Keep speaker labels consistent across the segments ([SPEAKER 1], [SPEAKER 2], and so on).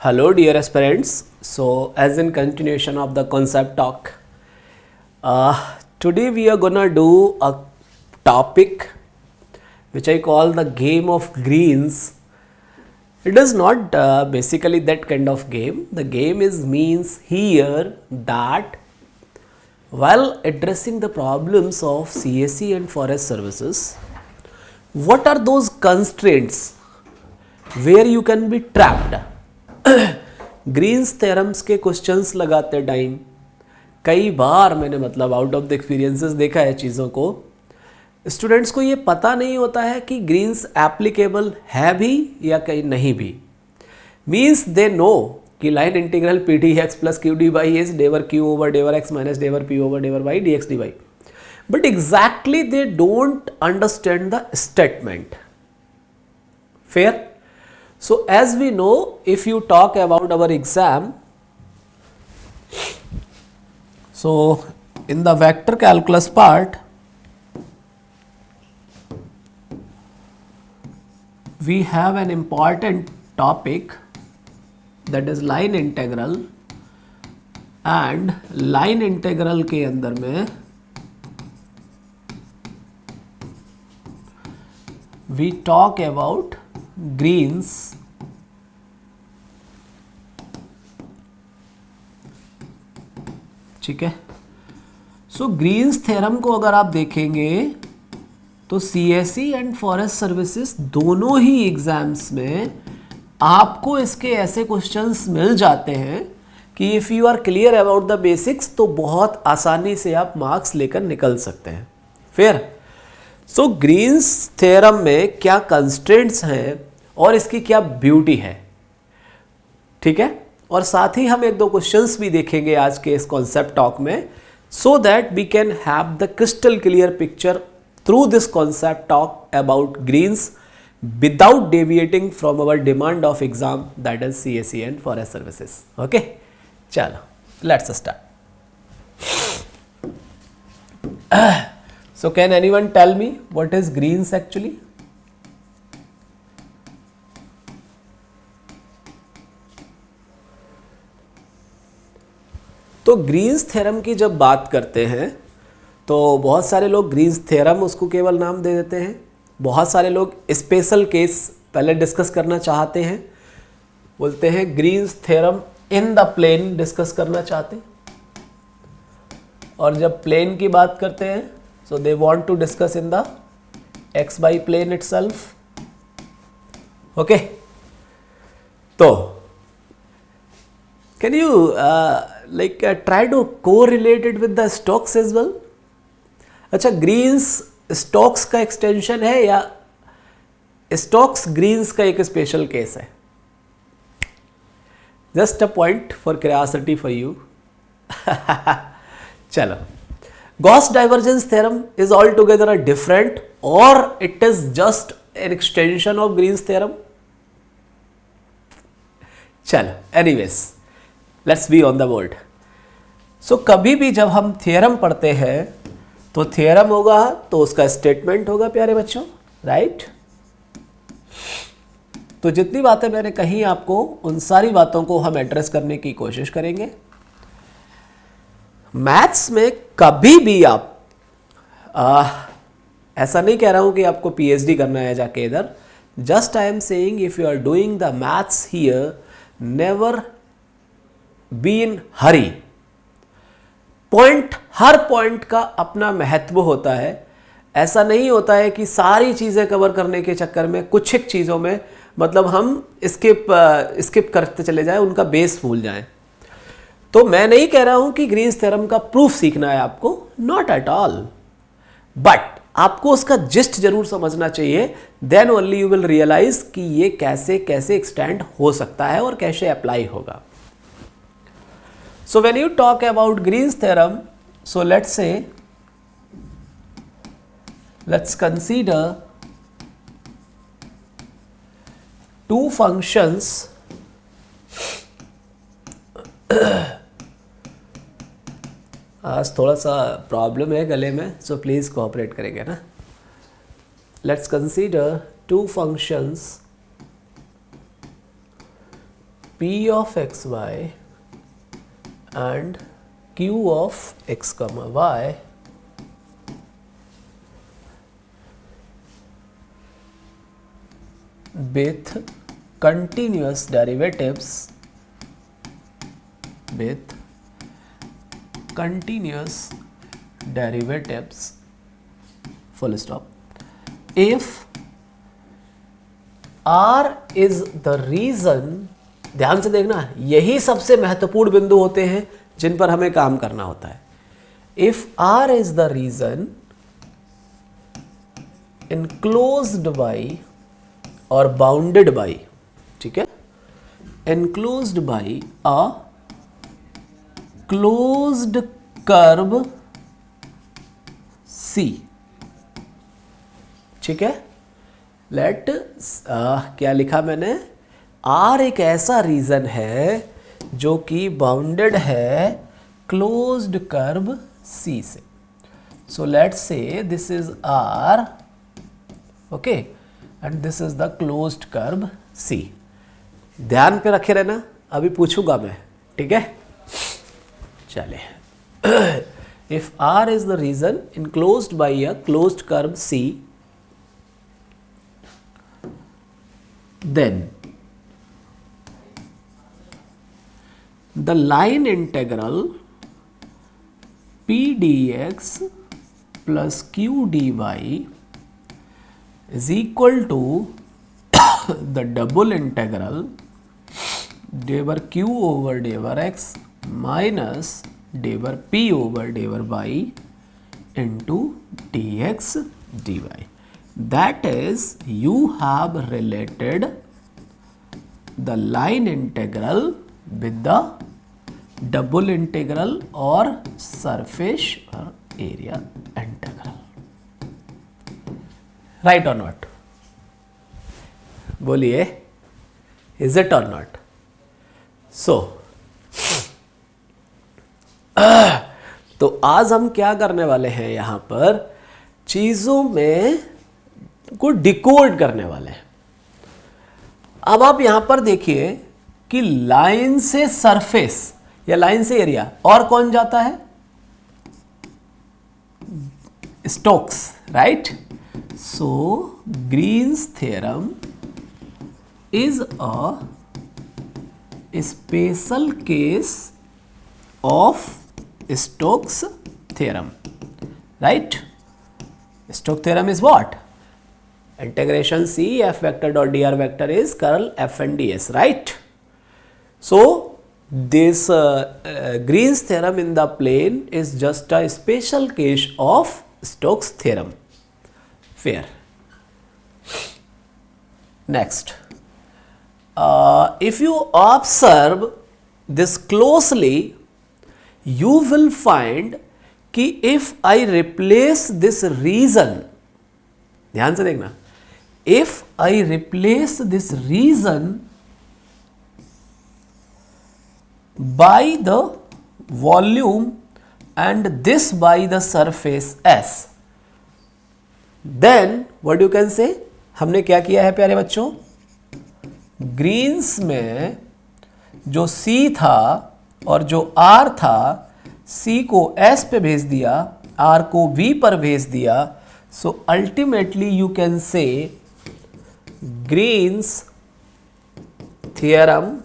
[SPEAKER 1] Hello, dear aspirants. So, as in continuation of the concept talk, today we are gonna do a topic which I call the game of greens. It is not basically that kind of game. The game is means here that while addressing the problems of CSE and forest services, what are those constraints where you can be trapped? Green's theorems के questions लगाते time कई बार मैंने मतलब out of the experiences देखा है चीज़ों को। स्टूडेंट्स को ये पता नहीं होता है कि ग्रीन्स एप्लीकेबल है भी या कहीं नहीं भी। मीन्स दे नो कि line integral P D x plus Q d y h del Q over del x minus del P over del y d x d y, but exactly they don't understand the statement. Fair? So as we know, if you talk about our exam, so in the vector calculus part, we have an important topic that is line integral, and line integral के अंदर में we talk about Green's ठीक है। सो Green's theorem को अगर आप देखेंगे तो सीएसई एंड फॉरेस्ट सर्विसेज दोनों ही एग्जाम्स में आपको इसके ऐसे क्वेश्चंस मिल जाते हैं कि if you are clear about the basics तो बहुत आसानी से आप मार्क्स लेकर निकल सकते हैं। फिर सो ग्रीन्स थ्योरम में क्या कंस्ट्रेंट्स हैं और इसकी क्या ब्यूटी है, ठीक है। और साथ ही हम एक दो क्वेश्चंस भी देखेंगे आज के इस कॉन्सेप्ट टॉक में, so that we can have the crystal clear picture through this concept talk about Green's without deviating from our demand of exam that is CSE and forest services. Okay, चलो let's start. So can anyone tell me what is greens actually? तो Green's theorem की जब बात करते हैं तो बहुत सारे लोग ग्रीन्स थ्योरम उसको केवल नाम दे देते हैं, बहुत सारे लोग स्पेशल केस पहले डिस्कस करना चाहते हैं, बोलते हैं Green's theorem in the plane discuss करना चाहते हैं, और जब प्लेन की बात करते हैं so they want to discuss in the xy plane itself. Okay, so can you try to correlate it with the stocks as well? अच्छा, ग्रीन्स स्टॉक्स का एक्सटेंशन है या स्टॉक्स ग्रीन्स का एक स्पेशल केस है? Just a point for curiosity for you. चलो, Gauss divergence theorem is altogether a different, or it is just an extension of Green's theorem? चलो, anyways, let's be on the board. So कभी भी जब हम theorem पढ़ते हैं तो theorem होगा तो उसका स्टेटमेंट होगा प्यारे बच्चों, राइट? तो जितनी बातें मैंने कही आपको उन सारी बातों को हम एड्रेस करने की कोशिश करेंगे। मैथ्स में कभी भी आप ऐसा नहीं कह रहा हूं कि आपको पीएचडी करना है जाके इधर, just I am saying if you are doing the maths here, never be in hurry. Point, हर पॉइंट का अपना महत्व होता है। ऐसा नहीं होता है कि सारी चीज़ें कवर करने के चक्कर में कुछ एक चीज़ों में मतलब हम स्किप करते चले जाएं, उनका बेस भूल जाएं। तो मैं नहीं कह रहा हूं कि ग्रीन्स थ्योरम का प्रूफ सीखना है आपको, नॉट एट ऑल, बट आपको उसका जिस्ट जरूर समझना चाहिए। Then only you will realize कि ये कैसे कैसे एक्सटेंड हो सकता है और कैसे अप्लाई होगा। So when you talk about Green's theorem, so let's consider two functions आज थोड़ा सा प्रॉब्लम है गले में, सो प्लीज़ कोऑपरेट करेंगे ना। Let's consider two functions P of xy and Q of x comma y with continuous derivatives full stop if R is the reason. ध्यान से देखना, यही सबसे महत्वपूर्ण बिंदु होते हैं जिन पर हमें काम करना होता है. If R is the reason enclosed by और बाउंडेड बाई, ठीक है, enclosed by a closed curve C, ठीक है. लेट क्या लिखा मैंने, R एक ऐसा रीजन है जो कि बाउंडेड है क्लोज्ड कर्व C से. So let's say this is R, okay, and this is the closed curve C. ध्यान पे रखे रहना, अभी पूछूंगा मैं, ठीक है. चले, if R is the region enclosed by a closed curve C, then the line integral P dx plus Q dy is equal to the double integral d over Q over d over x minus d over P over d over y into dx dy. That is, you have related the line integral with the double integral or surface or area integral. Right or not? बोलिए, is it or not? So, तो आज हम क्या करने वाले हैं, यहां पर चीजों में को डिकोड करने वाले हैं. अब आप यहां पर देखिए कि लाइन से सरफेस या लाइन से एरिया और कौन जाता है, Stokes, right. So Green's theorem is a special case of Stokes theorem, right. Stokes theorem is what? Integration C f vector dot dr vector is curl f and ds, right? So this Green's theorem in the plane is just a special case of Stokes theorem. Fair. Next, if you observe this closely, you will find कि if I replace this region, ध्यान से देखना, if I replace this region by the volume and this by the surface S, then what you can say, हमने क्या किया है प्यारे बच्चों, ग्रीन्स में जो C था और जो R था, C को S पे भेज दिया, R को V पर भेज दिया. So ultimately you can say Green's theorem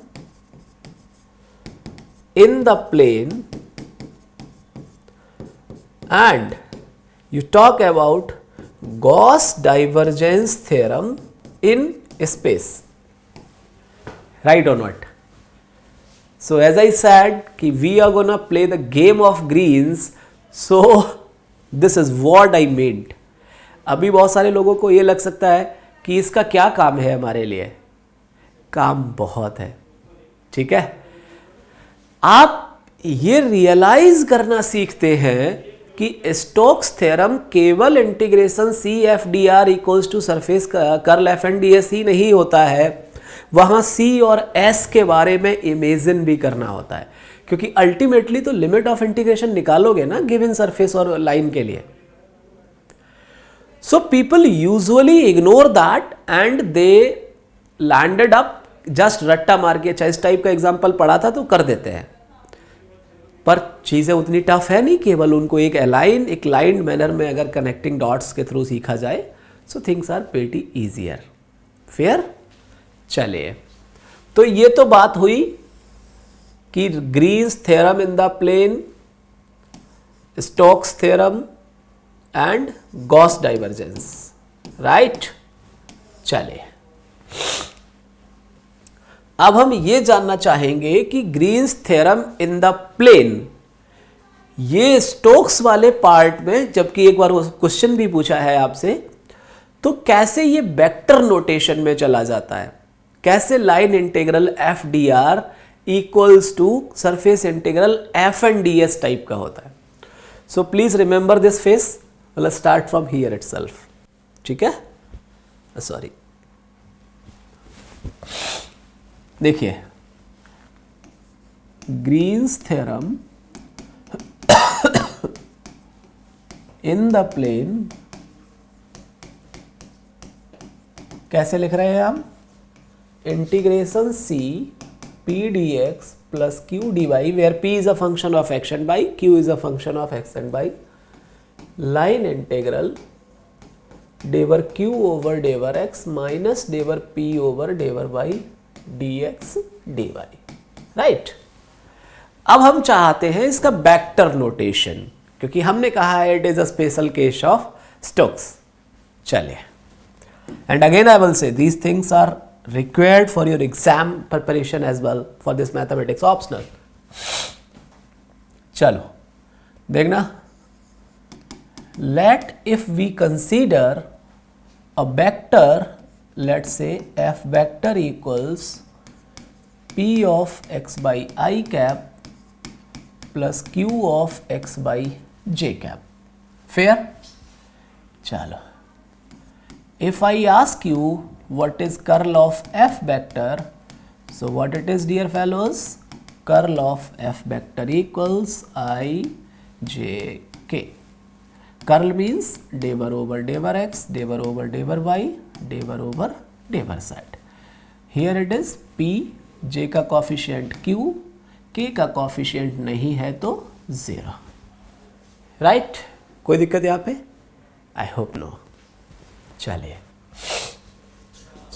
[SPEAKER 1] in the plane, and you talk about Gauss divergence theorem in space, right or not? So as I said कि we are gonna play the game of Greens, so this is what I meant. अभी बहुत सारे लोगों को ये लग सकता है कि इसका क्या काम है हमारे लिए, काम बहुत है, ठीक है. आप ये रियलाइज करना सीखते हैं कि स्टोक्स थ्योरम केवल integration C F D R equals to surface curl F and D S ही नहीं होता है, वहाँ सी और एस के बारे में इमेजिन भी करना होता है, क्योंकि अल्टीमेटली तो लिमिट ऑफ इंटीग्रेशन निकालोगे ना गिवन सरफेस और लाइन के लिए. So people usually ignore that and they landed up just रट्टा मार के, चाहे इस टाइप का एग्जाम्पल पढ़ा था तो कर देते हैं, पर चीज़ें उतनी टफ है नहीं, केवल उनको एक लाइन मैनर में अगर कनेक्टिंग डॉट्स के थ्रू सीखा जाए, so things are pretty easier. Fair? चलिए, तो ये तो बात हुई कि Green's theorem in the plane, Stokes theorem and Gauss divergence, right. चलिए, अब हम ये जानना चाहेंगे कि Green's theorem in the plane, ये स्टोक्स वाले पार्ट में, जबकि एक बार क्वेश्चन भी पूछा है आपसे, तो कैसे ये वेक्टर नोटेशन में चला जाता है, कैसे line integral F D R equals to surface integral F and D S type का होता है। So please remember this face, let's start from here itself, ठीक है। सॉरी, देखिए, Green's theorem in the plane कैसे लिख रहे हैं हम, integration C P D x plus Q D Y, where P is a function of X and Y, Q is a function of X and Y, line integral del Q over del x minus del P over del y d x d y, right. अब हम चाहते हैं इसका vector notation, क्योंकि हमने कहा है it is a special case of Stokes. चलिए, and again I will say these things are required for your exam preparation as well for this mathematics optional. चलो देखना, let if we consider a vector, let's say f vector equals p of x by I cap plus q of x by j cap. Fair? चलो, if I ask you what is curl of f vector, so what it is dear fellows, curl of f vector equals I j k. Curl means devar over devar x, devar over devar y, devar over devar z. Here it is p, j का coefficient q, k का coefficient नहीं है तो 0, right. कोई दिक्कत यहाँ पे? I hope no. चलिए,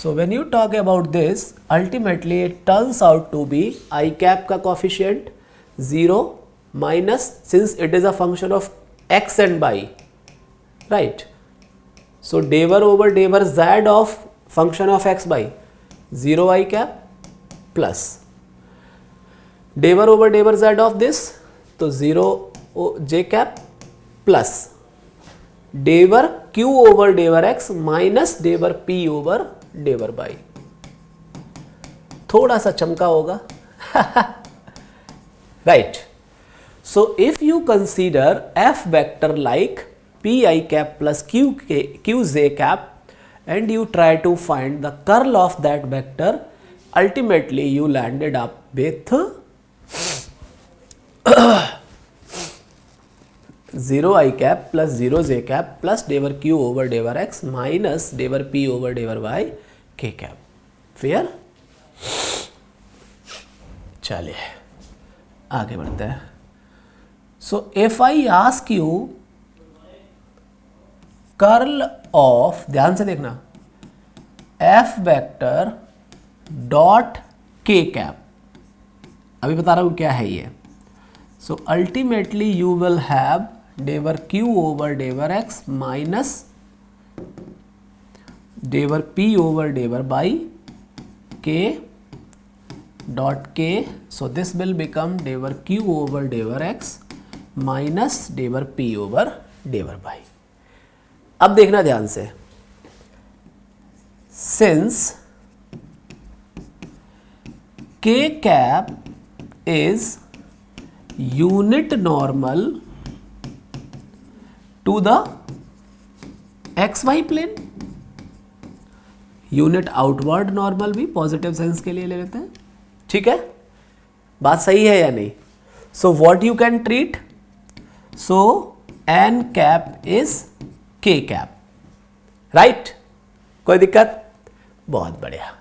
[SPEAKER 1] so when you talk about this, ultimately it turns out to be I cap का coefficient 0 minus, since it is a function of x and y, right? So devar over devar z of function of x by 0 I cap plus devar over devar z of this, तो 0 j cap plus devar q over devar x minus devar p over del y, थोड़ा सा चमका होगा, right. So if you consider F vector like P i cap plus Q j cap and you try to find the curl of that vector, ultimately you landed up with 0 I cap plus 0 j cap plus devar q over devar x minus devar p over devar y k cap. Fair? चलिए आगे बढ़ते हैं. So if I ask you curl of, ध्यान से देखना, F vector dot k cap, अभी बता रहा हूं क्या है ये. So ultimately you will have del Q over del x minus del P over del y k dot k. So this will become del Q over del x minus del P over del y. अब देखना ध्यान से, since k cap is unit normal to the x y plane, unit outward normal भी positive sense के लिए ले लेते हैं. ठीक है, बात सही है या नहीं? So what you can treat, so n cap is k cap, right. कोई दिक्कत? बहुत बढ़िया.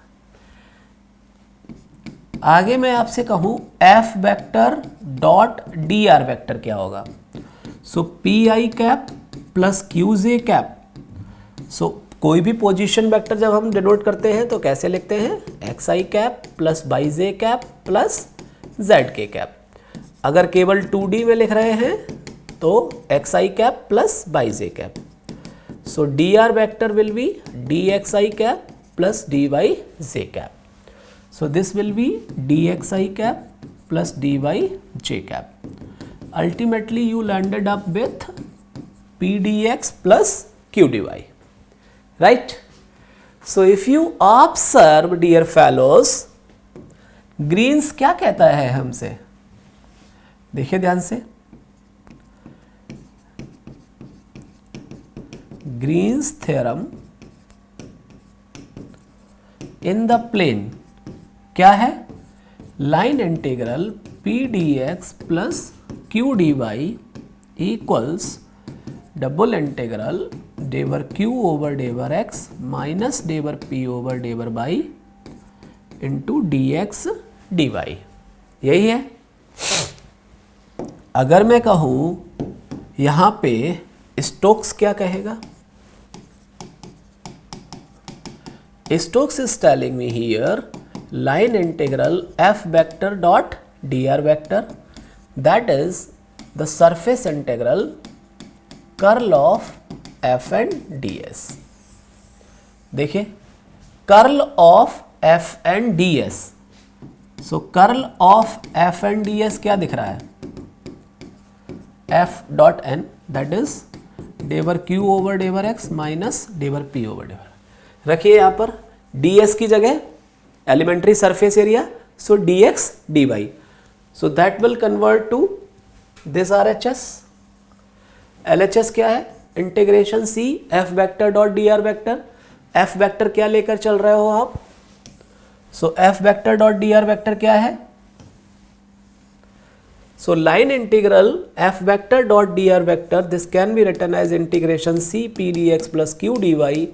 [SPEAKER 1] आगे मैं आपसे कहूं F vector dot d are vector क्या होगा? So P i cap plus Q j cap. So कोई भी पोजीशन वेक्टर जब हम डिनोट करते हैं तो कैसे लिखते हैं? X I cap plus Y J cap plus Z K cap. अगर केवल 2D में लिख रहे हैं तो X I cap plus Y J cap. So D are vector will be D X I cap plus D Y J cap. So this will be dxi cap plus dyj cap. Ultimately you landed up with pdx plus qdy, right? So if you observe dear fellows, Green's क्या कहता है हमसे? देखिए ध्यान से, Green's theorem in the plane क्या है? Line integral P D x plus Q D y equals double integral del Q over del x minus del P over del y into d x d y. यही है। अगर मैं कहूँ यहाँ पे Stokes क्या कहेगा? Stokes is telling me here line integral f vector dot dr vector, that is the surface integral curl of f and ds। देखिए curl of f and ds, so curl of f and ds क्या दिख रहा है? f dot n, that is डेवर q over डेवर x minus डेवर p over del. रखिए यहाँ पर ds की जगह elementary surface area, so dx dy, so that will convert to this RHS। LHS क्या है? Integration c f vector dot dr vector। f vector क्या लेकर चल रहे हो आप? so f vector dot dr vector क्या है? so line integral f vector dot dr vector, this can be written as integration c p dx plus q dy,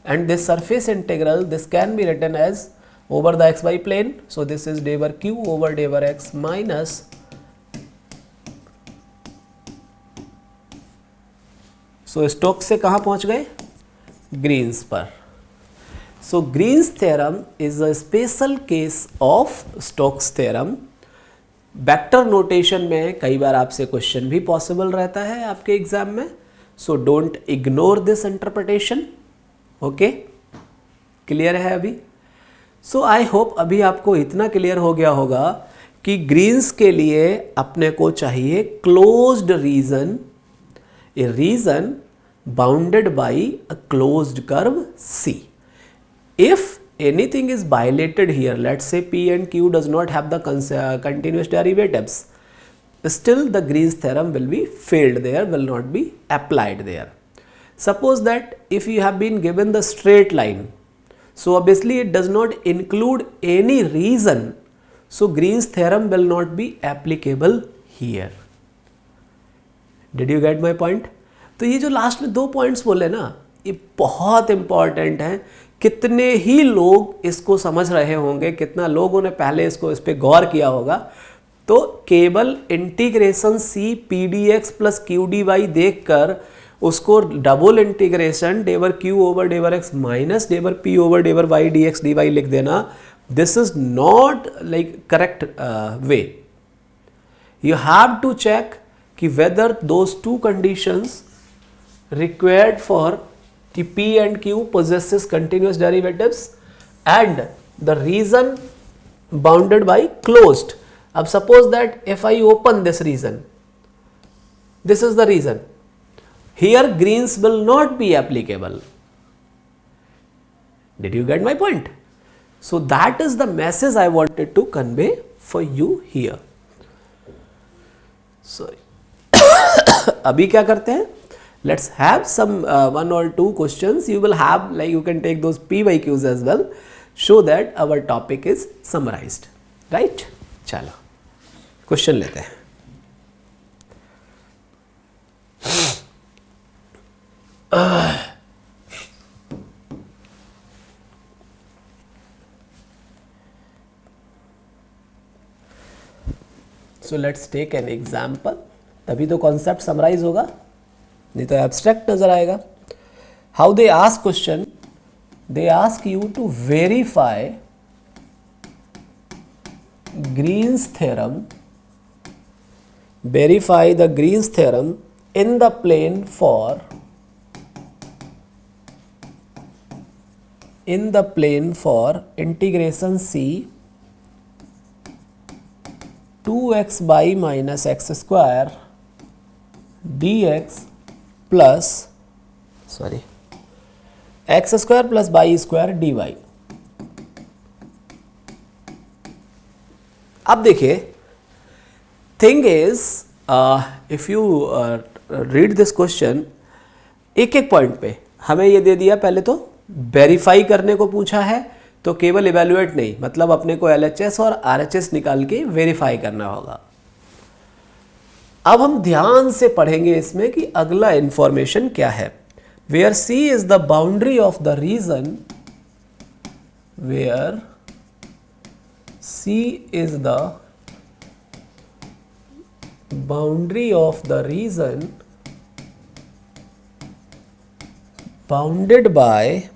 [SPEAKER 1] and this surface integral, this can be written as over the xy plane, so this is डेवर q over डेवर x minus so Stokes से कहाँ पहुँच गए? Green's पर। so Green's theorem is a special case of Stokes theorem. Vector notation में कई बार आपसे question भी possible रहता है आपके एग्जाम में, so don't ignore this interpretation. Okay, clear है अभी? सो आई होप अभी आपको इतना क्लियर हो गया होगा कि ग्रीन्स के लिए अपने को चाहिए closed region, a region bounded by a closed curve C। If anything is violated here, let's say p and q does not have the continuous derivatives, still the Green's theorem will be failed there, will not be applied there. Suppose that if you have been given the straight line, so obviously it does not include any reason, so Green's theorem will not be applicable here. Did you get my point? तो ये जो last में 2 points बोले ना, ये बहुत important हैं। कितने ही लोग इसको समझ रहे होंगे, कितना लोगों ने पहले इस पे गौर किया होगा। तो केवल integration C P D x plus Q D y देख कर उसको double integration del Q over del x minus del P over del y d x d y लिख देना, this is not like correct way. You have to check कि whether those 2 conditions required for the p and q possesses continuous derivatives and the region bounded by closed. अब suppose that if I open this region, this is the region, here Green's will not be applicable. Did you get my point? So that is the message I wanted to convey for you here. So अभी क्या करते हैं? Let's have some 1 or 2 questions. You will have, like, you can take those PYQs as well, show that our topic is summarized, right? चलो question लेते हैं। So let's take an example, तभी तो concept summarise होगा, नहीं तो abstract नजर आएगा. How they ask question, they ask you to verify Green's theorem, verify the Green's theorem in the plane for integration c 2x by minus x square dx plus x square plus y square dy. अब देखिए, thing is if you read this question, एक एक point पे हमें ये दे दिया, पहले तो वेरीफाई करने को पूछा है, तो केवल इवेल्युएट नहीं, मतलब अपने को LHS और RHS निकाल के वेरीफाई करना होगा. अब हम ध्यान से पढ़ेंगे इसमें कि अगला इंफॉर्मेशन क्या है. Where C is the boundary of the region, where C is the boundary of the region bounded by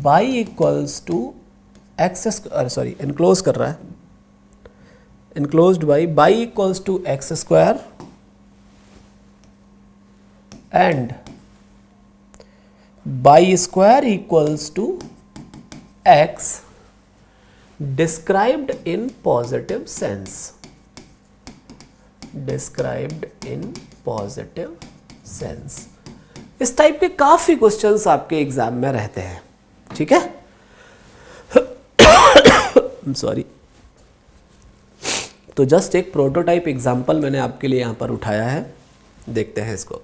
[SPEAKER 1] y equals to x square, enclosed कर रहा है, enclosed by y equals to x square and y square equals to x described in positive sense. Described in positive sense. इस type के काफी questions आपके exam में रहते हैं, ठीक है. सॉरी. तो जस्ट एक प्रोटोटाइप एग्जाम्पल मैंने आपके लिए यहां पर उठाया है, देखते हैं इसको.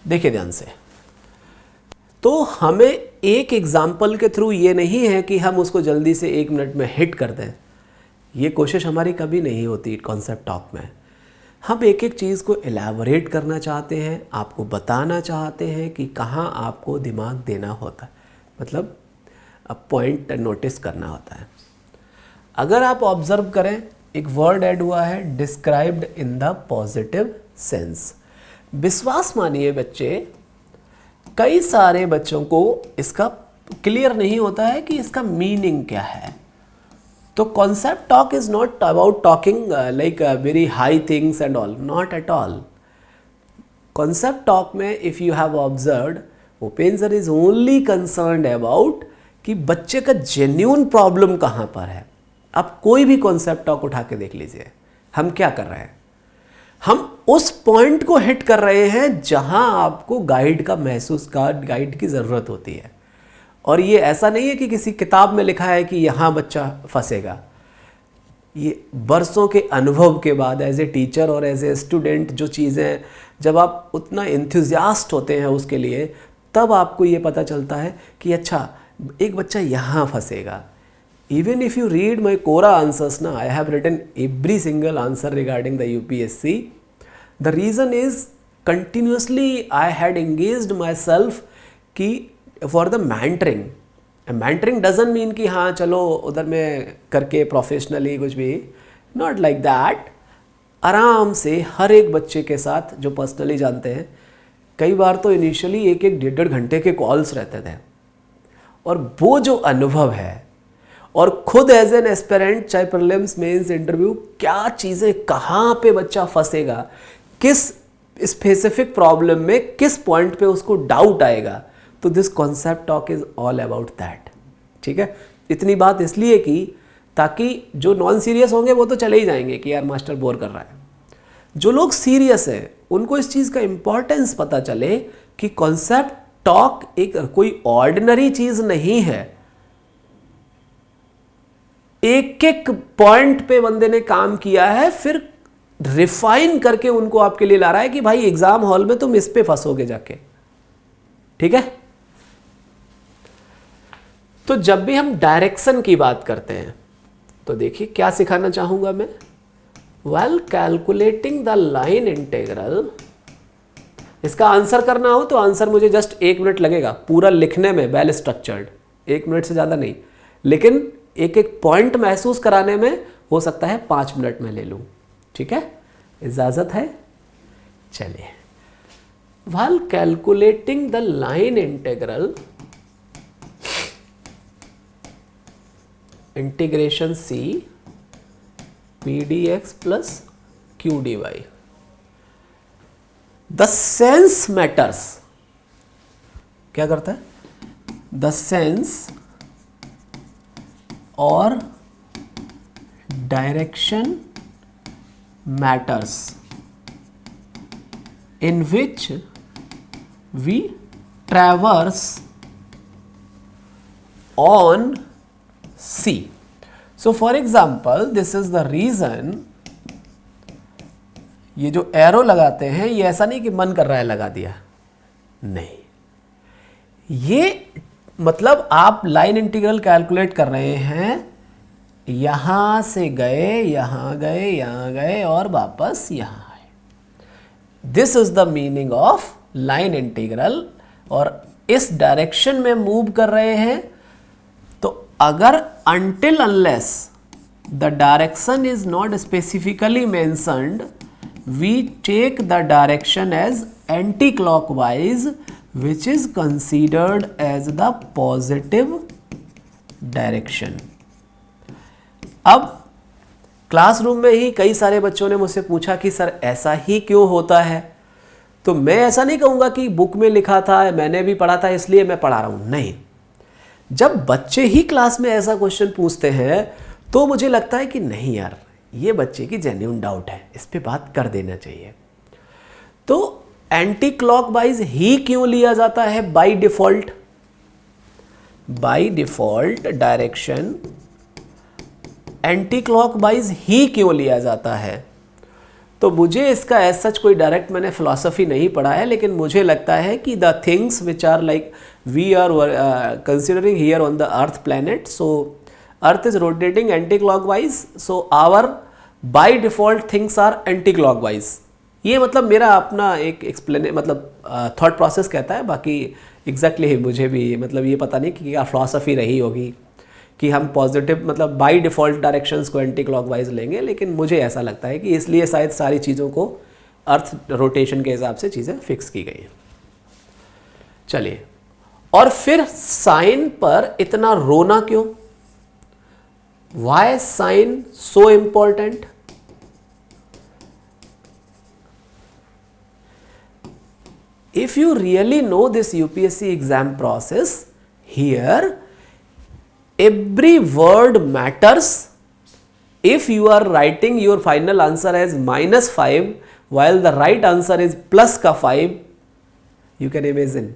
[SPEAKER 1] देखिए ध्यान से. तो हमें एक एग्जाम्पल के थ्रू ये नहीं है कि हम उसको जल्दी से 1 मिनट में हिट कर दें, ये कोशिश हमारी कभी नहीं होती कॉन्सेप्ट टॉक में. हम एक एक चीज़ को एलैबोरेट करना चाहते हैं, आपको बताना चाहते हैं कि कहाँ आपको दिमाग देना होता है, मतलब पॉइंट नोटिस करना होता है. अगर आप ऑब्जर्व करें, एक वर्ड ऐड हुआ है, described in the positive sense. विश्वास मानिए बच्चे, कई सारे बच्चों को इसका क्लियर नहीं होता है कि इसका मीनिंग क्या है. तो concept talk is not about talking like very high things and all, not at all. Concept talk में if you have observed, Bhupendra sir is only concerned about कि बच्चे का जेन्यून प्रॉब्लम कहाँ पर है. आप कोई भी कॉन्सेप्ट टॉक उठा के देख लीजिए, हम क्या कर रहे हैं, हम उस पॉइंट को हिट कर रहे हैं जहां आपको गाइड की ज़रूरत होती है. और ये ऐसा नहीं है कि किसी किताब में लिखा है कि यहाँ बच्चा फंसेगा. ये बरसों के अनुभव के बाद एज ए टीचर और एज ए स्टूडेंट जो चीज़ें, जब आप उतना इंथुजियास्ट होते हैं उसके लिए, तब आपको ये पता चलता है कि अच्छा एक बच्चा यहाँ फंसेगा. Even if you read my Quora answers now, I have written every single answer regarding the UPSC. The reason is continuously I had engaged myself कि for the mentoring. Mentoring doesn't mean कि हाँ चलो उधर में करके professionally कुछ भी, not like that. आराम से हर एक बच्चे के साथ जो पर्सनली जानते हैं, कई बार तो इनिशियली 1-1 घंटे के कॉल्स रहते थे. और वो जो अनुभव है, और खुद एज एन एस्पिरेंट, चाहे प्रीलिम्स, मेंस, इंटरव्यू, क्या चीज़ें, कहाँ पे बच्चा फंसेगा, किस स्पेसिफिक प्रॉब्लम में किस पॉइंट पे उसको डाउट आएगा, तो this concept talk is all about that. ठीक है. इतनी बात इसलिए की ताकि जो नॉन सीरियस होंगे वो तो चले ही जाएंगे कि यार मास्टर बोर कर रहा है. जो लोग सीरियस हैं उनको इस चीज़ का इम्पॉर्टेंस पता चले कि कॉन्सेप्ट टॉक एक कोई ऑर्डिनरी चीज़ नहीं है. एक एक पॉइंट पे बंदे ने काम किया है, फिर रिफाइन करके उनको आपके लिए ला रहा है कि भाई एग्जाम हॉल में तुम इस पे फंसोगे जाके. ठीक है. तो जब भी हम डायरेक्शन की बात करते हैं तो देखिए क्या सिखाना चाहूंगा मैं. while calculating the line integral इसका आंसर करना हो तो आंसर मुझे जस्ट 1 मिनट लगेगा पूरा लिखने में, वेल स्ट्रक्चर्ड, 1 मिनट से ज़्यादा नहीं, लेकिन एक एक पॉइंट महसूस कराने में हो सकता है 5 मिनट में ले लूँ। ठीक है, इजाज़त है। चलिए, while calculating the line integral, integration C p dx plus q dy, the sense matters। क्या करता है? the sense और direction matters in which we traverse on C। So for example, this is the reason, ये जो arrow लगाते हैं ये ऐसा नहीं कि मन कर रहा है लगा दिया, नहीं, ये मतलब आप लाइन इंटीग्रल कैलकुलेट कर रहे हैं, यहां से गए, यहां गए, यहां गए और वापस यहां आए। This is the meaning of line integral, और इस डायरेक्शन में मूव कर रहे हैं। तो अगर until unless the direction is not specifically mentioned, we take the direction as anti-clockwise, which is considered as the positive direction। अब क्लासरूम में ही कई सारे बच्चों ने मुझसे पूछा कि सर ऐसा ही क्यों होता है, तो मैं ऐसा नहीं कहूँगा कि बुक में लिखा था, मैंने भी पढ़ा था इसलिए मैं पढ़ा रहा हूँ, नहीं। जब बच्चे ही क्लास में ऐसा क्वेश्चन पूछते हैं तो मुझे लगता है कि नहीं यार, ये बच्चे की जेन्युइन डाउट है, इस पे बात कर देना चाहिए। तो एंटी क्लॉकवाइज ही क्यों लिया जाता है by default? By default direction anticlockwise ही क्यों लिया जाता है? तो मुझे इसका एज सच कोई डायरेक्ट मैंने फिलॉसफी नहीं पढ़ा है, लेकिन मुझे लगता है कि the things which are like we are considering here on the earth planet, so earth is rotating anticlockwise, so our by default things are anticlockwise. ये मतलब मेरा अपना एक एक्सप्लेन मतलब थॉट प्रोसेस कहता है, बाकी एग्जैक्टली मुझे भी मतलब ये पता नहीं कि क्या फिलॉसफी रही होगी कि हम पॉजिटिव मतलब बाय डिफ़ॉल्ट डायरेक्शंस को एंटी क्लॉकवाइज लेंगे, लेकिन मुझे ऐसा लगता है कि इसलिए शायद सारी चीज़ों को अर्थ रोटेशन के हिसाब से चीज़ें फिक्स की गई हैं। चलिए, और फिर साइन पर इतना रोना क्यों? Why sign so important? If you really know this UPSC exam process, here every word matters. If you are writing your final answer as -5 while the right answer is plus ka 5, you can imagine.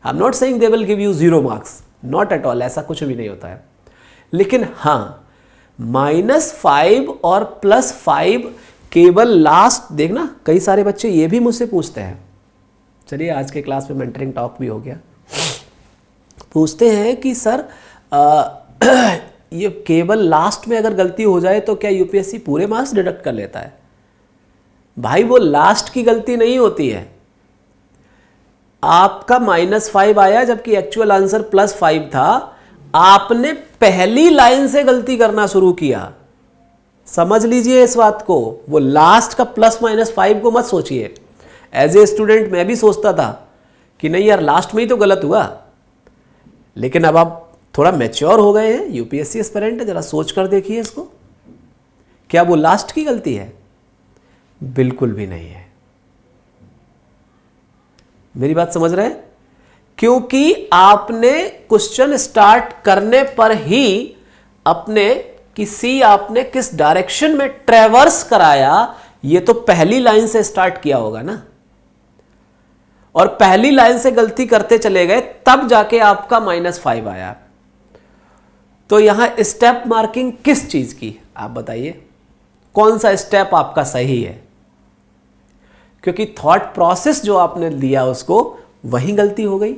[SPEAKER 1] I'm not saying they will give you 0 marks, not at all, ऐसा कुछ भी नहीं होता है। लेकिन हाँ, -5 और +5 केवल लास्ट देखना, कई सारे बच्चे ये भी मुझसे पूछते हैं। चलिए, आज के क्लास में मेंटरिंग टॉक भी हो गया। पूछते हैं कि सर ये केवल लास्ट में अगर गलती हो जाए तो क्या यूपीएससी पूरे मार्क्स डिडक्ट कर लेता है? भाई, वो लास्ट की गलती नहीं होती है। आपका -5 आया जबकि एक्चुअल आंसर +5 था, आपने पहली लाइन से गलती करना शुरू किया। समझ लीजिए इस बात को, वो लास्ट का +-5 को मत सोचिए। एज ए स्टूडेंट मैं भी सोचता था कि नहीं यार, लास्ट में ही तो गलत हुआ, लेकिन अब आप थोड़ा मैच्योर हो गए हैं, यूपीएससी एस्पिरेंट है, जरा सोच कर देखिए इसको। क्या वो लास्ट की गलती है? बिल्कुल भी नहीं है। मेरी बात समझ रहे हैं? क्योंकि आपने क्वेश्चन स्टार्ट करने पर ही अपने किसी आपने किस डायरेक्शन में ट्रेवर्स कराया, ये तो पहली लाइन से स्टार्ट किया होगा ना, और पहली लाइन से गलती करते चले गए, तब जाके आपका -5 आया। तो यहां स्टेप मार्किंग किस चीज की, आप बताइए, कौन सा स्टेप आपका सही है? क्योंकि थॉट प्रोसेस जो आपने दिया उसको, वही गलती हो गई।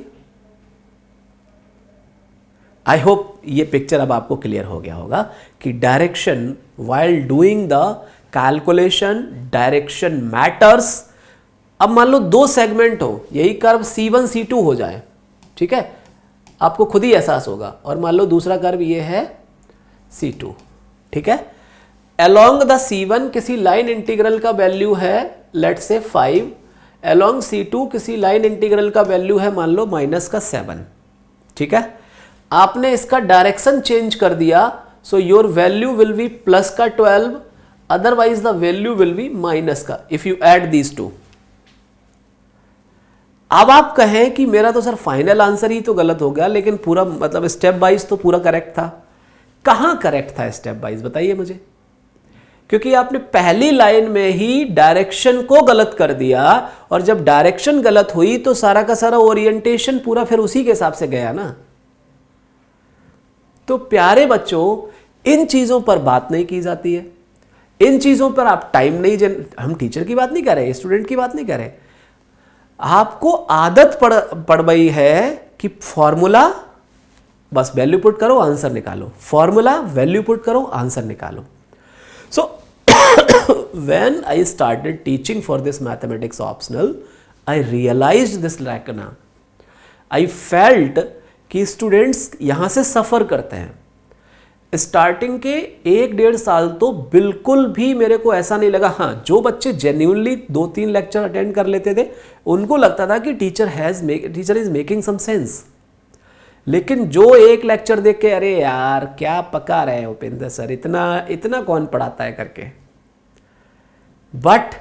[SPEAKER 1] आई होप ये पिक्चर अब आपको क्लियर हो गया होगा कि direction, while doing the calculation, direction matters अब मान लो दो सेगमेंट हो, यही कर्व C1 C2 हो जाए, ठीक है, आपको खुद ही एहसास होगा, और मान लो दूसरा कर्व ये है C2, ठीक है। अलोंग द C1 किसी लाइन इंटीग्रल का वैल्यू है लेट से 5, अलोंग C2 किसी लाइन इंटीग्रल का वैल्यू है मान लो -7, ठीक है। आपने इसका डायरेक्शन चेंज कर दिया, so your value will be +12, otherwise the value will be -, if you add these two. अब आप कहें कि मेरा तो सर फाइनल आंसर ही तो गलत हो गया, लेकिन पूरा मतलब स्टेप वाइज तो पूरा करेक्ट था। कहां करेक्ट था स्टेप वाइज, बताइए मुझे। क्योंकि आपने पहली लाइन में ही डायरेक्शन को गलत कर दिया, और जब डायरेक्शन गलत हुई तो सारा का सारा ओरिएंटेशन पूरा फिर उसी के हिसाब से गया ना। तो प्यारे बच्चों, इन चीजों पर बात नहीं की जाती है, इन चीजों पर आप टाइम नहीं हम टीचर की बात नहीं कर रहे, स्टूडेंट की बात नहीं कर रहे, आपको आदत पड़ गई है कि फॉर्मूला बस वैल्यू पुट करो आंसर निकालो, फॉर्मूला वैल्यू पुट करो आंसर निकालो। So when I started teaching for this mathematics optional, I realized this lack ना, आई फेल्ट कि स्टूडेंट्स यहां से सफर करते हैं। स्टार्टिंग के 1-1.5 साल तो बिल्कुल भी मेरे को ऐसा नहीं लगा। हाँ, जो बच्चे जेन्युइनली 2-3 लेक्चर अटेंड कर लेते थे उनको लगता था कि teacher is making some sense. लेकिन जो एक लेक्चर देख के अरे यार क्या पका रहे हैं उपेंद्र सर, इतना कौन पढ़ाता है करके, बट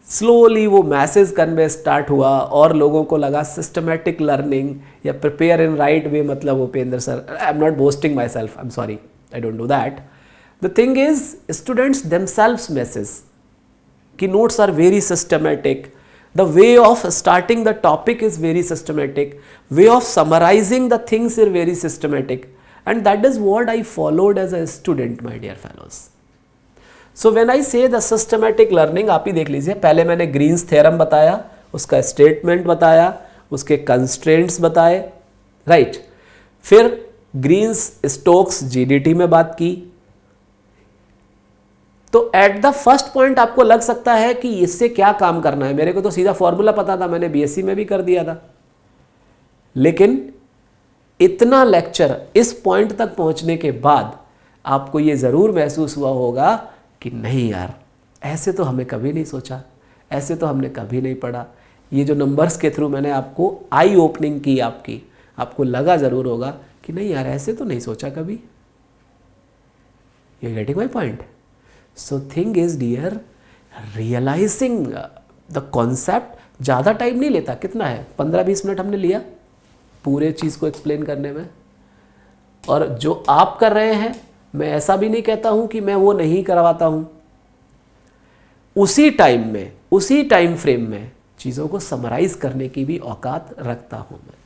[SPEAKER 1] स्लोली वो मैसेज कन्वे स्टार्ट हुआ और लोगों को लगा सिस्टमेटिक लर्निंग या प्रिपेयर इन राइट वे, मतलब Upendra sir, I am not boasting my self, I am sorry, I don't do that. The thing is students themselves message कि notes are very systematic, the way of starting the topic is very systematic, way of summarizing the things is very systematic, and that is what I followed as a student, my dear fellows. So when I say the systematic learning, आप ही देख लीजिए, पहले मैंने Green's theorem बताया, उसका statement बताया, उसके constraints बताए, राइट, फिर ग्रीन्स स्टोक्स जीडीटी में बात की। तो एट द फर्स्ट पॉइंट आपको लग सकता है कि इससे क्या काम करना है, मेरे को तो सीधा फॉर्मूला पता था, मैंने बीएससी में भी कर दिया था। लेकिन इतना लेक्चर इस पॉइंट तक पहुंचने के बाद आपको ये ज़रूर महसूस हुआ होगा कि नहीं यार, ऐसे तो हमें कभी नहीं सोचा, ऐसे तो हमने कभी नहीं पढ़ा। ये जो नंबर्स के थ्रू मैंने आपको आई ओपनिंग की आपको लगा ज़रूर होगा कि नहीं यार ऐसे तो नहीं सोचा कभी। You getting my point? So thing is dear, realizing the concept ज़्यादा टाइम नहीं लेता, कितना है 15-20 मिनट हमने लिया पूरे चीज़ को एक्सप्लेन करने में। और जो आप कर रहे हैं, मैं ऐसा भी नहीं कहता हूँ कि मैं वो नहीं करवाता हूँ, उसी टाइम में उसी टाइम फ्रेम में चीज़ों को समराइज करने की भी औकात रखता हूँ मैं।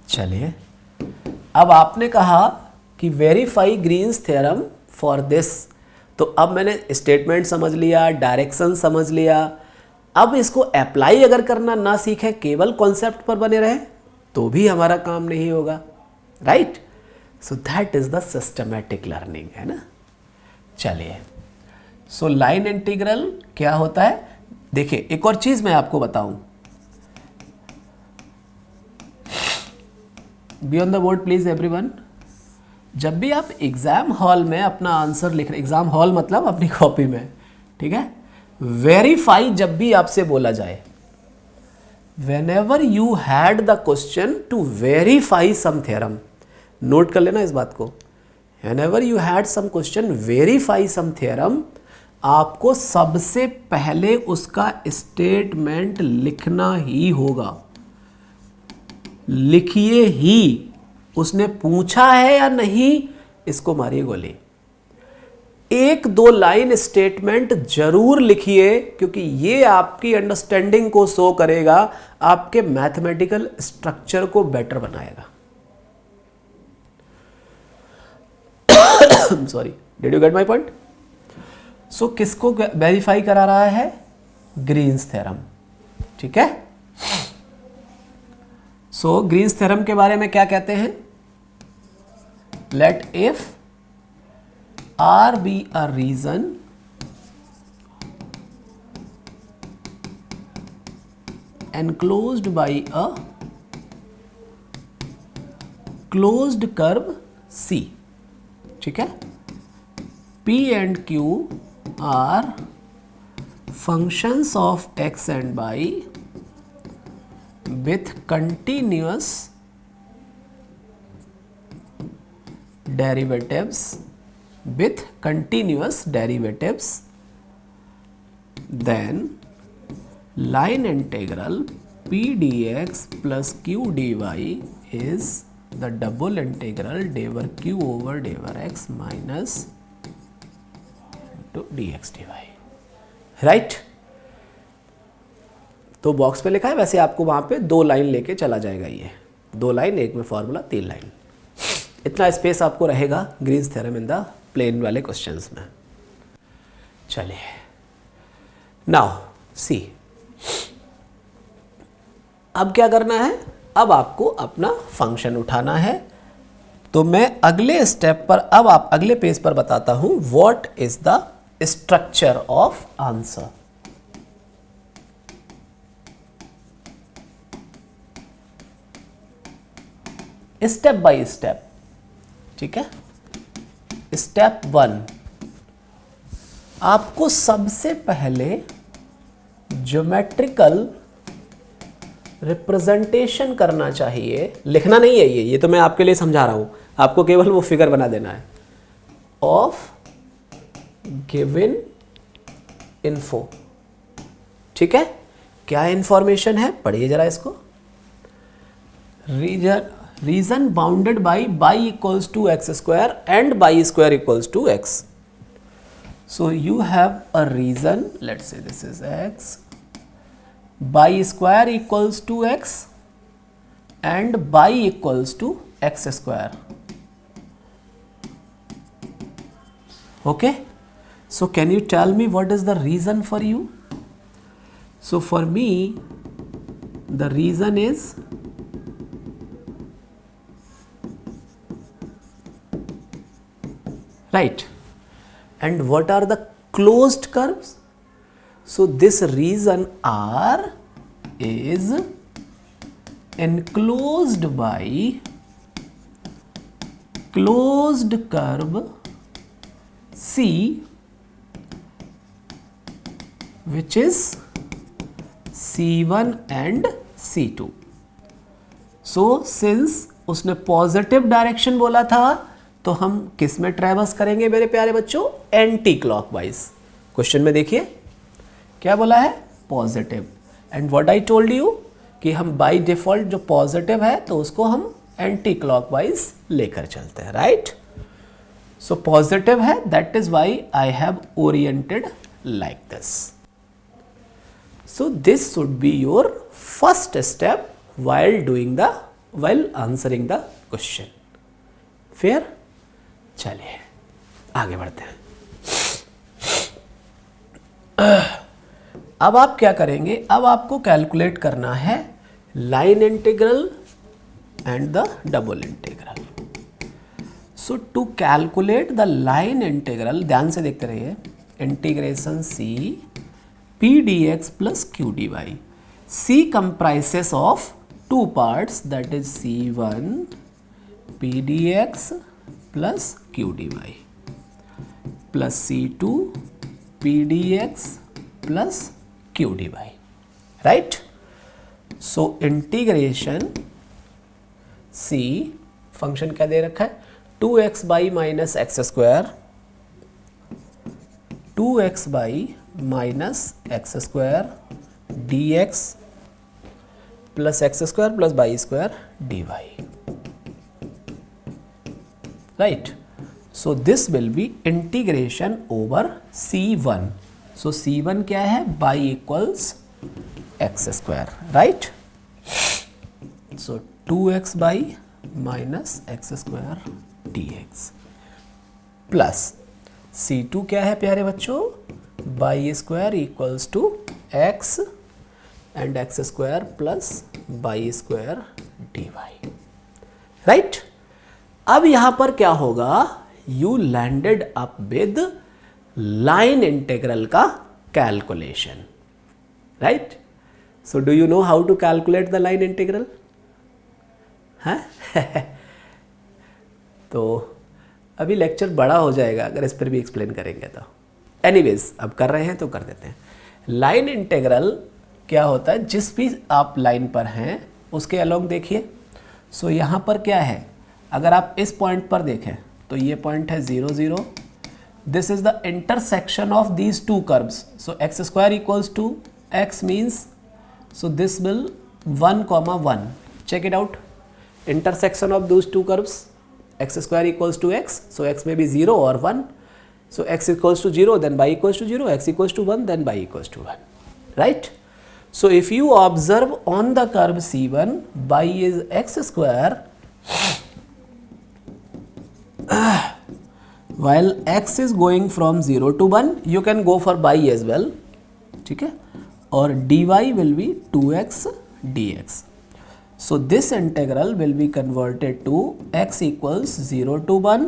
[SPEAKER 1] चलिए, अब आपने कहा कि verify Green's theorem for this, तो अब मैंने स्टेटमेंट समझ लिया, डायरेक्शन समझ लिया। अब इसको अप्लाई अगर करना ना सीखे, केवल कॉन्सेप्ट पर बने रहे तो भी हमारा काम नहीं होगा, right? So that is the systematic learning, है ना। चलिए, सो लाइन इंटीग्रल क्या होता है? देखिए, एक और चीज मैं आपको बताऊं, be on the board please everyone. जब भी आप एग्जाम हॉल में अपना आंसर लिख रहे, एग्जाम हॉल मतलब अपनी कॉपी में, ठीक है, वेरीफाई जब भी आपसे बोला जाए, whenever you had the question to verify some theorem, note कर लेना इस बात को, whenever you had some question verify some theorem, आपको सबसे पहले उसका स्टेटमेंट लिखना ही होगा। लिखिए ही, उसने पूछा है या नहीं, इसको मारिए गोली। 1-2 लाइन स्टेटमेंट जरूर लिखिए, क्योंकि ये आपकी अंडरस्टैंडिंग को शो करेगा, आपके मैथमेटिकल स्ट्रक्चर को बेटर बनाएगा। Sorry, did you get my point? So किसको वेरीफाई करा रहा है? ग्रीन्स थ्योरम, ठीक है। सो ग्रीन्स थ्योरम के बारे में क्या कहते हैं? Let if R be a reason enclosed by a closed curve C. ठीक है, P and Q are functions of x and y with continuous derivatives, then line integral p dx plus q dy is the double integral d over q over d over x minus to dx dy. Right तो box पे लिखा है, वैसे आपको वहां पे 2 line लेके चला जाएगा, ये 2 लाइन, एक में फॉर्मूला 3 लाइन, इतना स्पेस आपको रहेगा Green's theorem in the plane वाले क्वेश्चंस में. चलिए नाउ सी, अब क्या करना है, अब आपको अपना फंक्शन उठाना है. तो मैं अगले स्टेप पर, अब आप अगले पेज पर बताता हूं what is the structure of answer. Step by step. ठीक है, स्टेप 1, आपको सबसे पहले ज्योमेट्रिकल रिप्रेजेंटेशन करना चाहिए. लिखना नहीं है ये तो मैं आपके लिए समझा रहा हूं, आपको केवल वो फिगर बना देना है. Of given info. ठीक है, क्या इंफॉर्मेशन है, पढ़िए जरा इसको. Region bounded by y equals to X square and y square equals to x. So you have a region, let's say this is x, y square equals to x and y equals to x square. Okay, so can you tell me what is the reason for you? So for me the reason is right. And what are the closed curves? So this region R is enclosed by closed curve C, which is C1 and C2. So since उसने positive direction बोला था, तो हम किस में traverse करेंगे मेरे प्यारे बच्चों, एंटी क्लॉकवाइज. क्वेश्चन में देखिए क्या बोला है, positive. And what I told you कि हम बाय डिफॉल्ट जो पॉजिटिव है तो उसको हम एंटी क्लॉकवाइज लेकर चलते हैं. राइट, सो पॉजिटिव है, that is why I have oriented like this. So this should be your first step while answering the question. Fair. चलिए आगे बढ़ते हैं. अब आप क्या करेंगे, अब आपको कैलकुलेट करना है line integral and the double integral. So to calculate the line integral, ध्यान से देखते रहिए, integration C P D x plus Q D Y. C comprises of 2 parts, that is C1 P dx plus Q dy plus C2 P dx plus Q dy. Right? So integration C, function क्या दे रखा है, 2x by minus x square, 2x by minus x square dx plus x square plus y square dy. Right, so this will be integration over C1. So C1 क्या है, y equals x square. Right, so 2x by minus x square dx plus C2 क्या है प्यारे बच्चों, y square equals to x and x square plus y square dy. Right, अब यहां पर क्या होगा, you landed up with line integral का calculation. Right, So do you know how to calculate the line integral? हाँ तो अभी lecture बड़ा हो जाएगा अगर इस पर भी एक्सप्लेन करेंगे तो। एनीवेज अब कर रहे हैं तो कर देते हैं। लाइन इंटीग्रल क्या होता है, जिस भी आप लाइन पर हैं उसके अलोंग देखिए। सो यहाँ पर क्या है, अगर आप इस पॉइंट पर देखें तो ये पॉइंट है 0 0। This is the intersection of these two curves. So x square equals to X means, so this will 1, 1। Check it out, intersection of those two curves, x square equals to x, so x may be 0 or 1, so x equals to 0 then y equals to 0, x equals to 1 then y equals to 1, right? So if you observe on the curve C1, y is x square while x is going from 0 to 1, you can go for y as well, ठीक है, और dy will be 2x dx. So this integral will be converted to x equals 0 to 1,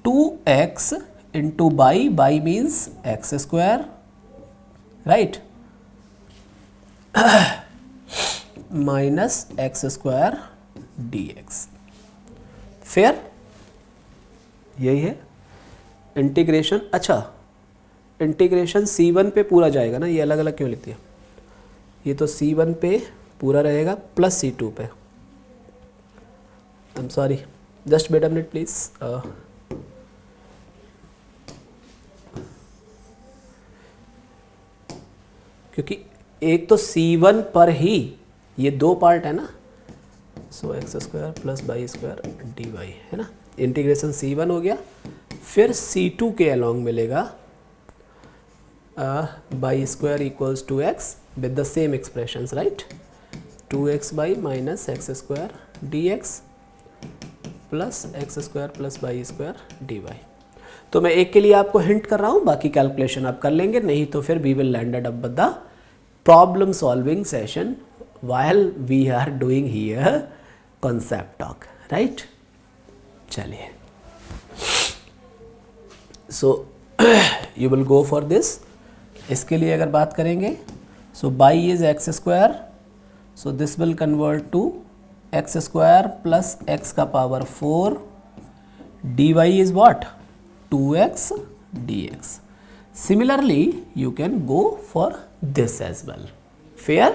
[SPEAKER 1] 2x into y means x square, right, minus x square dx. Fair? यही है integration. अच्छा, integration C1 पे पूरा जाएगा ना, ये अलग अलग क्यों लिखती है, ये तो C1 पे पूरा रहेगा प्लस C2 पे। I am sorry, just wait a minute please. क्योंकि एक तो C1 पर ही ये दो पार्ट है ना, so x square plus Y square D y है ना, इंटीग्रेशन C1 हो गया। फिर C2 के अलॉन्ग मिलेगा Y square equals to X with the same expressions, right, 2xy minus X square D x plus X square plus Y square D Y. तो मैं एक के लिए आपको हिंट कर रहा हूँ, बाकी कैलकुलेशन आप कर लेंगे, नहीं तो फिर we will land up with the problem solving session while we are doing here concept talk, right. चलिए, so you will go for this. इसके लिए अगर बात करेंगे, so by is x square, so this will convert to x square plus x का power 4, dy is what, 2x dx. Similarly you can go for this as well. Fair?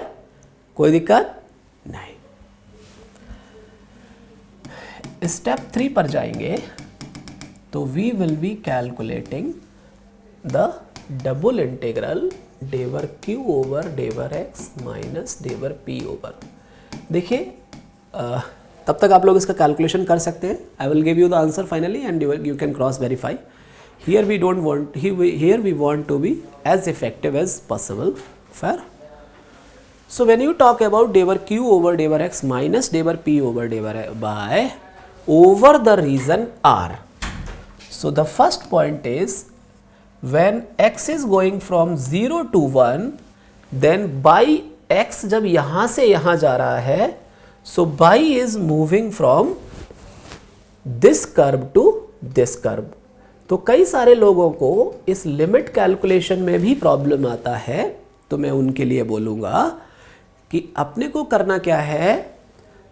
[SPEAKER 1] कोई दिक्कत नहीं। Step 3 पर जाएंगे तो we will be calculating the double integral डेवर q over डेवर x minus डेवर p over. देखिए तब तक आप लोग इसका कैलकुलेशन कर सकते हैं। I will give you the answer finally and you can cross verify. Here we don't want, here we want to be as effective as possible. Fair? So when you talk about डेवर q over डेवर x minus डेवर p over डेवर y over the region R, so the first point is when x is going from 0 to 1, then by x जब यहाँ से यहाँ जा रहा है, so by is moving from this curve to this curve। तो कई सारे लोगों को इस लिमिट कैलकुलेशन में भी प्रॉब्लम आता है, तो मैं उनके लिए बोलूँगा कि अपने को करना क्या है,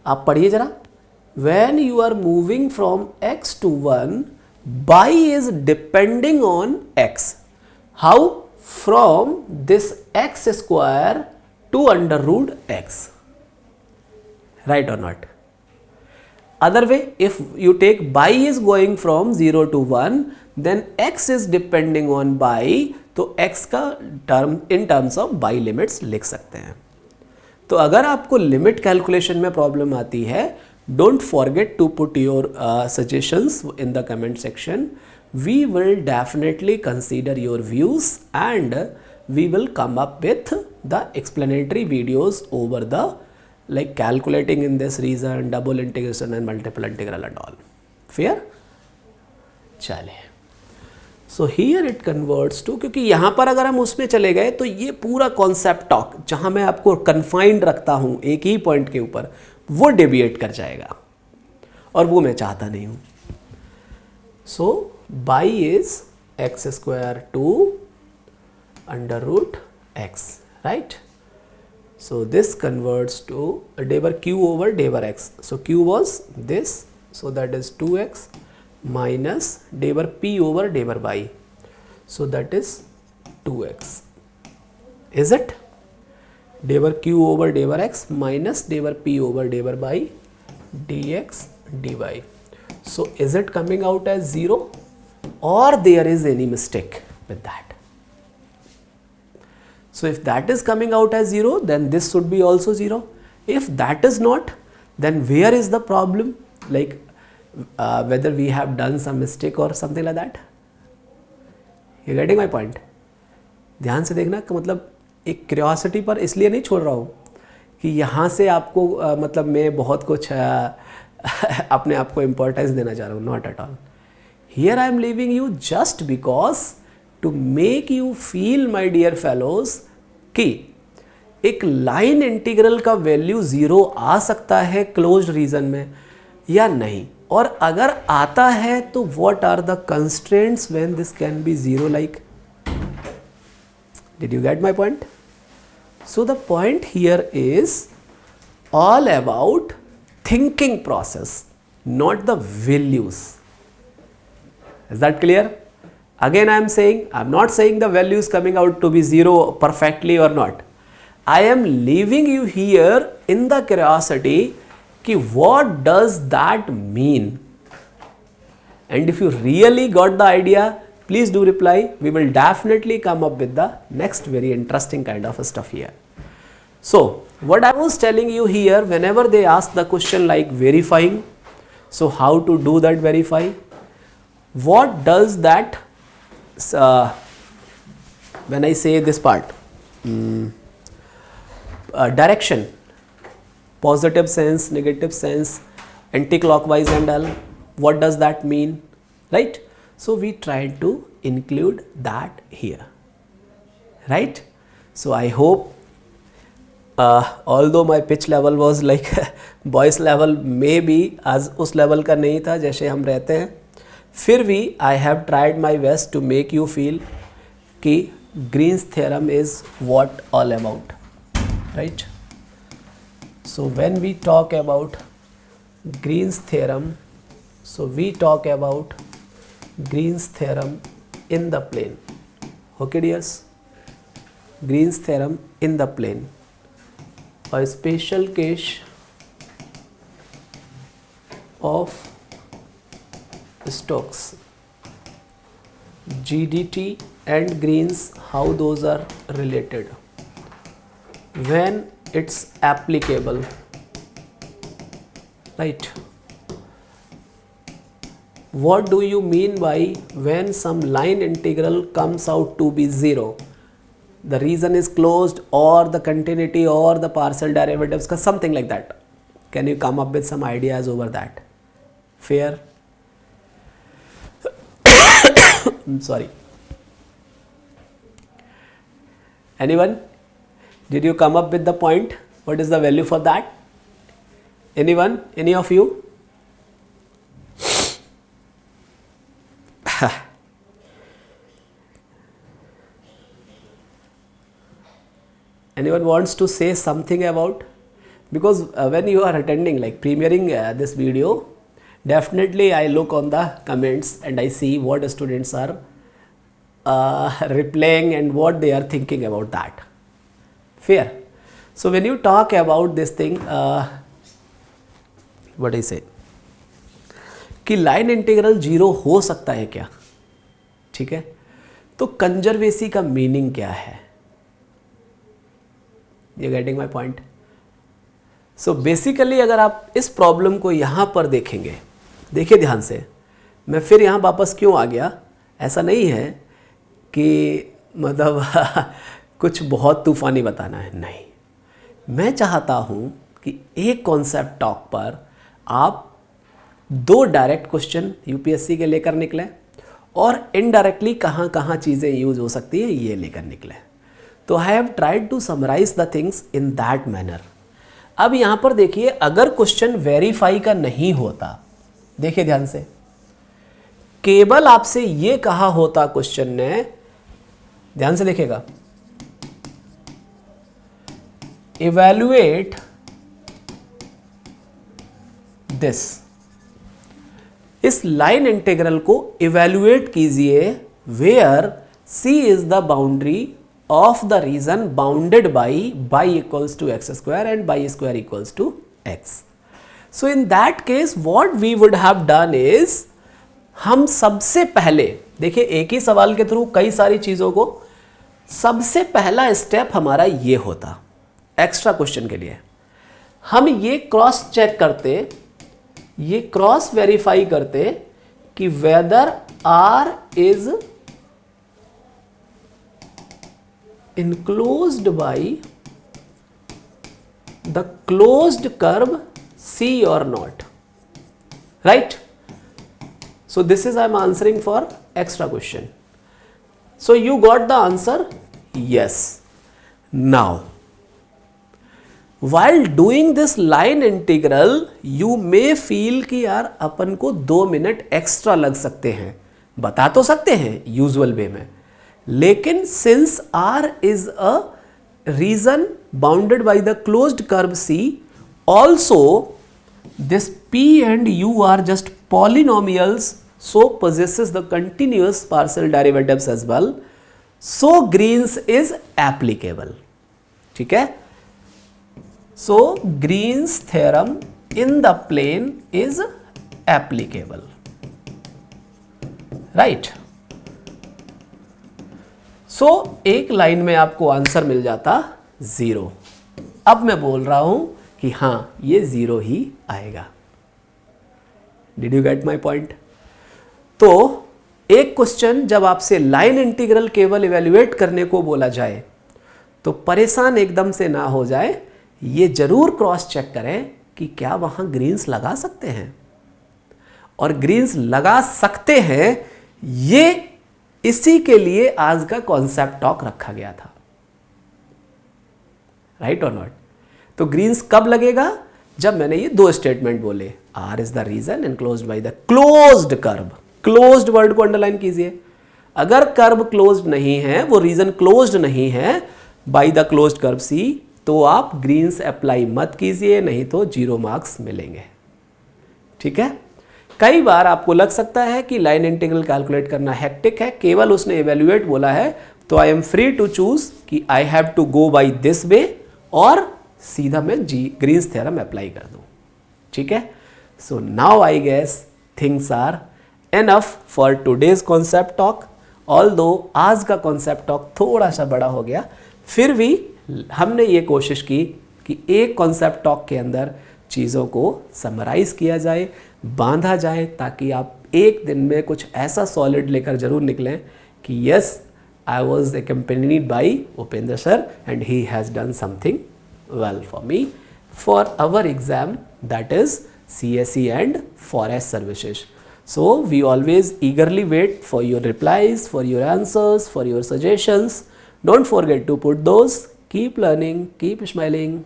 [SPEAKER 1] आप पढ़िए जरा। When you are moving from x to 1, by is depending on x. How? From this x square to under root x. Right or not? Other way, if you take by is going from 0 to 1, then x is depending on by, तो x का term in terms of by limits लिख सकते हैं। तो अगर आपको limit calculation में problem आती है, don't forget to put your suggestions in the comment section. We will definitely consider your views and we will come up with the explanatory videos over the like calculating in this region, double integration and multiple integral and all. Fair? चलिए, so here it converts to, क्योंकि यहाँ पर अगर हम उसमें चले गए तो ये पूरा कॉन्सेप्ट टॉक जहाँ मैं आपको कन्फाइंड रखता हूँ एक ही पॉइंट के ऊपर, वो डेविएट कर जाएगा और वो मैं चाहता नहीं हूँ। So by is x square to under root x, right? So this converts to day bar q over day bar x. So q was this, so that is 2x minus day bar p over day bar y, so that is 2x. Is it? Day bar q over day bar x minus day bar p over day bar y dx dy. So is it coming out as 0, or there is any mistake with that? So if that is coming out as 0, then this should be also 0. If that is not, then where is the problem? Like whether we have done some mistake or something like that. You getting my point? ध्यान से देखना कि मतलब एक curiosity पर इसलिए नहीं छोड़ रहा हूँ कि यहाँ से आपको मतलब मैं बहुत कुछ अपने आप को इम्पोर्टेंस देना चाह रहा हूँ. Not at all. Here I am leaving you just because to make you feel my dear fellows कि एक लाइन इंटीग्रल का वैल्यू 0 आ सकता है क्लोज्ड रीजन में या नहीं, और अगर आता है तो what are the constraints when this can be 0 like. Did you get my point? So the point here is all about thinking process, not the values. Is that clear? Again I am saying, I am not saying the values coming out to be 0 perfectly or not. I am leaving you here in the curiosity कि what does that mean? And if you really got the idea, please do reply. We will definitely come up with the next very interesting kind of stuff here. So what I was telling you here, whenever they ask the question like verifying, so how to do that verify? What does that when I say this part, direction, positive sense, negative sense, anti-clockwise and all, what does that mean, right? So we tried to include that here, right? So I hope although my pitch level was like voice level, maybe आज उस level का नहीं था जैसे हम रहते हैं, फिर भी I have tried my best to make you feel कि Green's theorem is what all about, right? So when we talk about Green's theorem, so we talk about Green's theorem in the plane. Okay dears, Green's theorem in the plane. A special case of Stokes, GDT and Green's, how those are related, when it's applicable, right? What do you mean by when some line integral comes out to be 0? The reason is closed, or the continuity, or the partial derivatives, something like that. Can you come up with some ideas over that? Fair? I'm sorry. Anyone? Did you come up with the point? What is the value for that? Anyone? Any of you? Anyone wants to say something about? Because when you are attending, like premiering this video, definitely I look on the comments and I see what students are replying and what they are thinking about that. Fair? So when you talk about this thing, what I say कि line integral 0 हो सकता है क्या? ठीक है, तो कंजर्वेसी का meaning क्या है? You getting my point? So basically अगर आप इस प्रॉब्लम को यहाँ पर देखेंगे, देखिए ध्यान से, मैं फिर यहाँ वापस क्यों आ गया, ऐसा नहीं है कि मतलब कुछ बहुत तूफानी बताना है, नहीं, मैं चाहता हूँ कि एक कॉन्सेप्ट टॉक पर आप 2 डायरेक्ट क्वेश्चन यूपीएससी के लेकर निकलें और इनडायरेक्टली कहाँ कहाँ चीज़ें यूज हो सकती है ये लेकर निकलें. तो I have tried to summarize the things in that manner. अब यहाँ पर देखिए, अगर क्वेश्चन वेरीफाई का नहीं होता, देखिए ध्यान से, केवल आपसे ये कहा होता क्वेश्चन ने, ध्यान से देखिएगा, evaluate this, इस लाइन इंटीग्रल को इवेल्युएट कीजिए where c is the boundary of the region bounded by y equals to X square and y square equals to x. So in that case what we would have done is, हम सबसे पहले देखिए एक ही सवाल के through कई सारी चीजों को, सबसे पहला स्टेप हमारा ये होता एक्स्ट्रा क्वेश्चन के लिए, हम ये क्रॉस चेक करते, ये क्रॉस वेरीफाई करते कि whether R is enclosed by the closed curve C or not, right? So this is I am answering for extra question. So you got the answer? Yes. Now while doing this line integral you may feel कि यार अपन को 2 minute extra लग सकते हैं, बता तो सकते हैं यूजुअल वे में, लेकिन since R is a region bounded by the closed curve C, also this P and U are just polynomials, so possesses the continuous partial derivatives as well, so Green's is applicable. ठीक है, so Green's theorem in the plane is applicable, right? सो एक line में आपको answer मिल जाता 0. अब मैं बोल रहा हूं कि हाँ ये 0 ही आएगा. Did you get my point? तो एक क्वेश्चन जब आपसे लाइन इंटीग्रल केवल इवेल्युएट करने को बोला जाए तो परेशान एकदम से ना हो जाए, ये जरूर क्रॉस चेक करें कि क्या वहां ग्रीन्स लगा सकते हैं, और ग्रीन्स लगा सकते हैं, ये इसी के लिए आज का कॉन्सेप्ट टॉक रखा गया था, राइट और नॉट? तो ग्रीन्स कब लगेगा? जब मैंने ये 2 स्टेटमेंट बोले, R is the region enclosed by the closed curve. Closed word को अंडरलाइन कीजिए. अगर कर्व क्लोज्ड नहीं है, वो रीजन क्लोज्ड नहीं है bye the closed curve C, तो आप ग्रीन्स अप्लाई मत कीजिए, नहीं तो 0 मार्क्स मिलेंगे. ठीक है, कई बार आपको लग सकता है कि लाइन इंटीग्रल कैलकुलेट करना हेक्टिक है, केवल उसने इवेल्युएट बोला है, तो I am free to choose कि I have to go by this way, और सीधा मैं ग्रीन्स थ्योरम अप्लाई कर दूं. ठीक है, so now I guess things are enough for today's concept talk. Although आज का कॉन्सेप्ट टॉक थोड़ा सा बड़ा हो गया, फिर भी हमने ये कोशिश की कि एक कॉन्सेप्ट टॉक के अंदर चीज़ों को समराइज किया जाए, बांधा जाए, ताकि आप एक दिन में कुछ ऐसा सॉलिड लेकर जरूर निकलें कि yes I was accompanied by Upendra sir and he has done something well for me for our exam, that is CSE and Forest Services. So we always eagerly wait for your replies, for your answers, for your suggestions. Don't forget to put those. Keep learning, keep smiling.